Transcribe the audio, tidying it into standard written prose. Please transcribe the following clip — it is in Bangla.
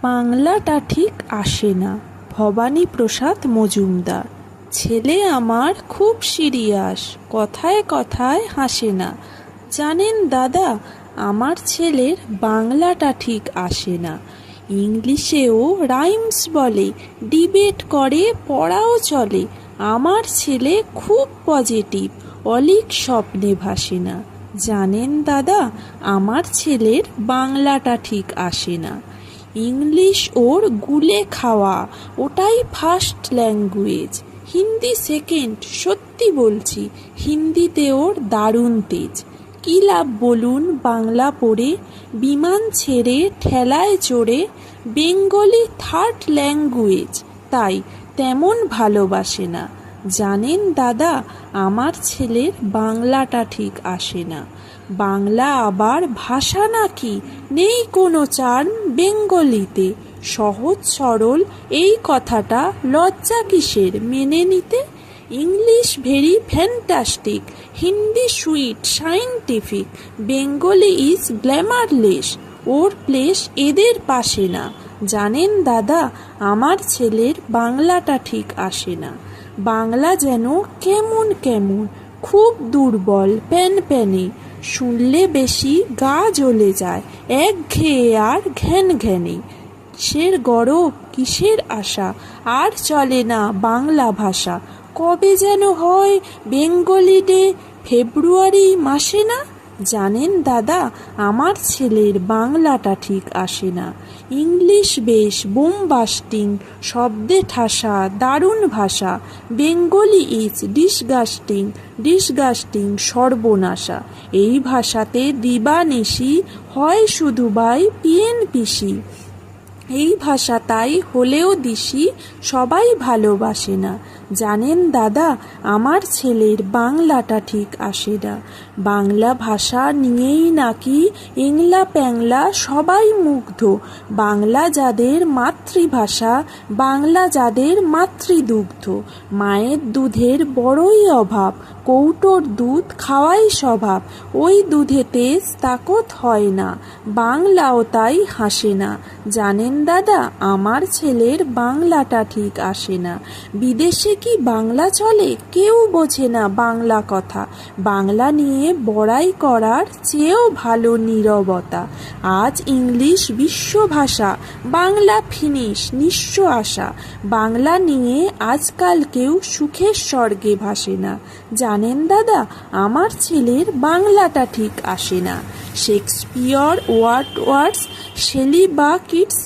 বাংলাটা ঠিক আসে না। ভবানীপ্রসাদ মজুমদার। ছেলে আমার খুব সিরিয়াস, কথায় কথায় হাসে না। জানেন দাদা, আমার ছেলের বাংলাটা ঠিক আসে না। ইংলিশেও রাইমস বলে, ডিবেট করে, পড়াও চলে। আমার ছেলে খুব পজিটিভ, অলীক স্বপ্নে ভাসে না। জানেন দাদা, আমার ছেলের বাংলাটা ঠিক আসে না। ইংলিশ ওর গুলে খাওয়া, ওটাই ফার্স্ট ল্যাঙ্গুয়েজ। হিন্দি সেকেন্ড, সত্যি বলছি, হিন্দিতে ওর দারুণ তেজ। কী লাভ বলুন বাংলা পড়ে, বিমান ছেড়ে ঠেলায় চড়ে। বেঙ্গলি থার্ড ল্যাঙ্গুয়েজ, তাই তেমন ভালোবাসে না। জানেন দাদা, আমার ছেলের বাংলাটা ঠিক আসে না। বাংলা আবার ভাষা নাকি, নেই কোনো চার্ম বেঙ্গলিতে। সহজ সরল এই কথাটা লজ্জা কিসের মেনে নিতে। English very fantastic, Hindi sweet scientific, Bengali is glamourless. Or place এদের পাশে না। জানেন দাদা, আমার ছেলের বাংলাটা ঠিক আসে না। বাংলা যেন কেমন কেমন, খুব দুর্বল, প্যানপ্যানে। শুনলে বেশি গা জ্বলে যায়, একঘেয়ে আর ঘ্যান ঘ্যানে। কিসের গরব, কিসের আশা, আর চলে না বাংলা ভাষা। কবে যেন হয় বেঙ্গলি ডে, ফেব্রুয়ারি মাসে না। জানেন দাদা, আমার ছেলের বাংলাটা ঠিক আসে না। ইংলিশ বেশ বোমবাস্টিং, শব্দে ঠাসা, দারুণ ভাষা। বেঙ্গলি ইজ ডিসগাস্টিং, ডিসগাস্টিং, সর্বনাশা। এই ভাষাতে দিবানিশি হয় শুধু বাই পিএনপিসি। এই ভাষা তাই হলেও দিশি, সবাই ভালোবাসে না। জানেন দাদা, আমার ছেলের বাংলাটা ঠিক আসে না। বাংলা ভাষা নিয়েই নাকি ইংলা প্যাংলা সবাই মুগ্ধ। বাংলা যাদের মাতৃভাষা, বাংলা যাদের মাতৃদুগ্ধ। মায়ের দুধের বড়ই অভাব, কৌটোর দুধ খাওয়াই স্বভাব। ওই দুধে তেজ তাকত হয় না, বাংলাও তাই হাসে না। জানেন দাদা, আমার ছেলের বাংলাটা ঠিক আসে না। বিদেশে কি বাংলা চলে, কেউ বোঝে না বাংলা কথা। বাংলা নিয়ে বড়াই করার চেয়েও ভালো নীরবতা। আজ ইংলিশ বিশ্বভাষা, বাংলা ফিনিশ নিঃস্ব আশা। বাংলা নিয়ে আজকাল কেউ সুখের স্বর্গে ভাসে না। জানেন দাদা, আমার ছেলের বাংলাটা ঠিক আসে না। শেক্সপিয়র, ওয়ার্ডস, শেলি বা কিটস